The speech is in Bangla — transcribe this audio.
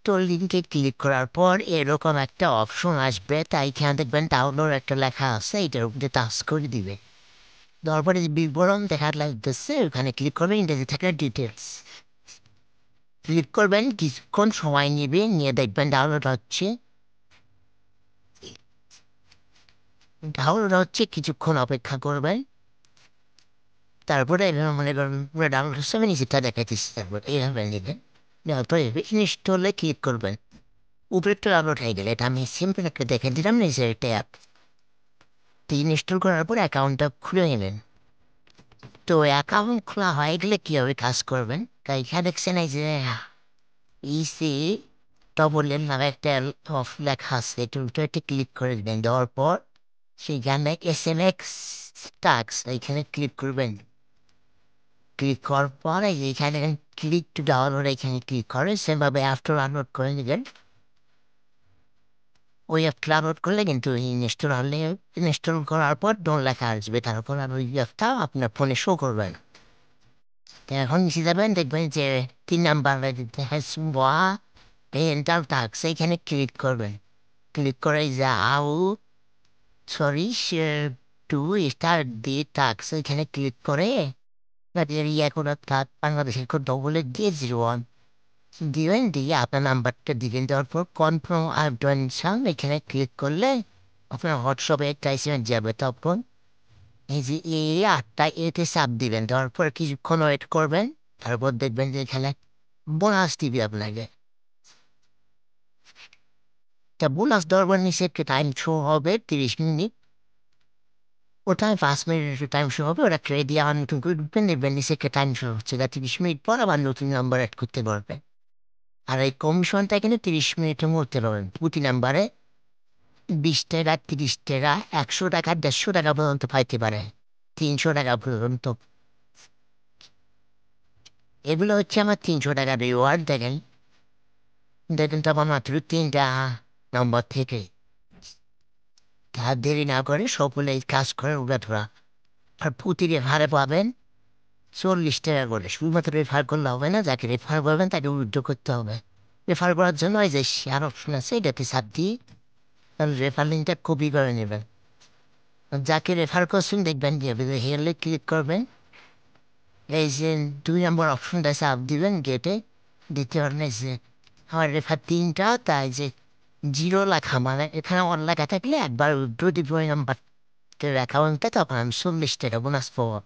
ইনস্টল লিঙ্কে ক্লিক করার পর এরকম একটা অপশন আসবে, তাই এখানে দেখবেন ডাউনলোড একটা লেখা আছে, এটার উপরে টাচ করে দিবে। তারপরে যে বিবরণ দেখা লাগতেছে ওখানে ক্লিক করবেন, ইংরেজি থেকে ডিটেলস ক্লিক করবেন। কিছুক্ষণ সময় নেবে, নিয়ে দেখবেন ডাউনলোড হচ্ছে। কিছুক্ষণ অপেক্ষা করবেন। তারপরে মনে করেন পুরো ডাউনলোড হচ্ছে, আমি নিচেটা দেখাইতেছি। তারপর এইভাবে নেবেন, নেওয়ার পরে ইনস্টলে ক্লিক করবেন। উপরেরটা ডাউনলোড হয়ে গেলে এটা আমি সিম্পল একটা দেখে দিলাম, নিচের একটা অ্যাপ। তো ইনস্টল করার পর অ্যাকাউন্টটা খুলে নেবেন। তো অ্যাকাউন্ট খোলা হয়ে গেলে কীভাবে কাজ করবেন, তাই এখানে দেখছেন এই যে ইসি ডবল এম নামে একটা অফ লেখা আছে, এটা ক্লিক করে দেবেন। দেওয়ার পর সেইখানে SMS টাক্স এইখানে ক্লিক করবেন। ক্লিক করার পর এইখানে ক্লিক টু ডাউনলোড এখানে ক্লিক করে সেভাবে অ্যাপটা ডাউনলোড করে নেবেন। ওই অ্যাপটা ডাউনলোড করলে কিন্তু ইনস্টল করার পর ডোন লেখা আসবে, তারপর আর ওই অ্যাপটা আপনার ফোনে শো করবেন। তো এখন নিচে যাবেন, দেখবেন যে 3 নাম্বার এন্টার টাক্স এইখানে ক্লিক করবেন। ক্লিক করে যে টু স্টার দি টাক্স এখানে ক্লিক করে কোনো বাংলাদেশের কোড ডবলে দিয়ে 01 দিবেন, দিয়ে আপনার নাম্বারটা দিবেন। দেওয়ার পর কনফার্ম আর ডন সাম এখানে ক্লিক করলে আপনার হোয়াটসঅ্যাপে একটা এসএমএস যাবে। তখন এই যে আটটা এতে চাপ দিবেন। দেওয়ার পর কিছুক্ষণ ওয়েট করবেন। তারপর দেখবেন যে এখানে বোনাস দিবে আপনাকে। তা বোনাস দেওয়ার পর নিচে একটা টাইম শো হবে 30 মিনিট। ওটা 5 মিনিট একটু টাইম শো হবে, ওটা ট্রে দিয়ে আমার নতুন করে ঢুকবেন, দেখবেন নিচে একটা টাইম শো হচ্ছে, 30 মিনিট পর আবার নতুন নাম্বার অ্যাড করতে পারবেন। আর এই কমিশনটা কিন্তু 30 মিনিটের মধ্যে পাবেন। প্রতি নাম্বারে 20 টাকা, 30 টাকা, 100 টাকা, 150 টাকা পর্যন্ত পাইতে পারে, 300 টাকা পর্যন্ত। এগুলো হচ্ছে আমার 300 টাকার রিওয়ার্ড। দেখেন দেখেন তো আমার মাত্র 3টা নম্বর থেকে। তার দেরি না করে সকলে এই কাজ করে উড়াধরা। আর প্রতি রেফারে পাবেন 40 টাকা করে। শুধুমাত্র রেফার করলে হবে না, যাকে রেফার করবেন তাকে উইথড্র করতে হবে। রেফার করার জন্য এই যে শেয়ার অপশন আছে, এটাতে চাপ দিয়ে রেফার লিঙ্কটা কপি করে নেবেন। যাকে রেফার করছেন দেখবেন যে হেয়ারলে ক্লিক করবেন, এই যে 2 নম্বর অপশনটা চাপ দিবেন গেটে। দ্বিতীয় যে আমার রেফার 3টা, তাই যে 0 লেখা মানে এখানে 1 লেখা থাকলে একবার উইথড্র দিব ওই নাম্বার অ্যাকাউন্টে, তখন আমি 40 টাকা বোনাস পাবো।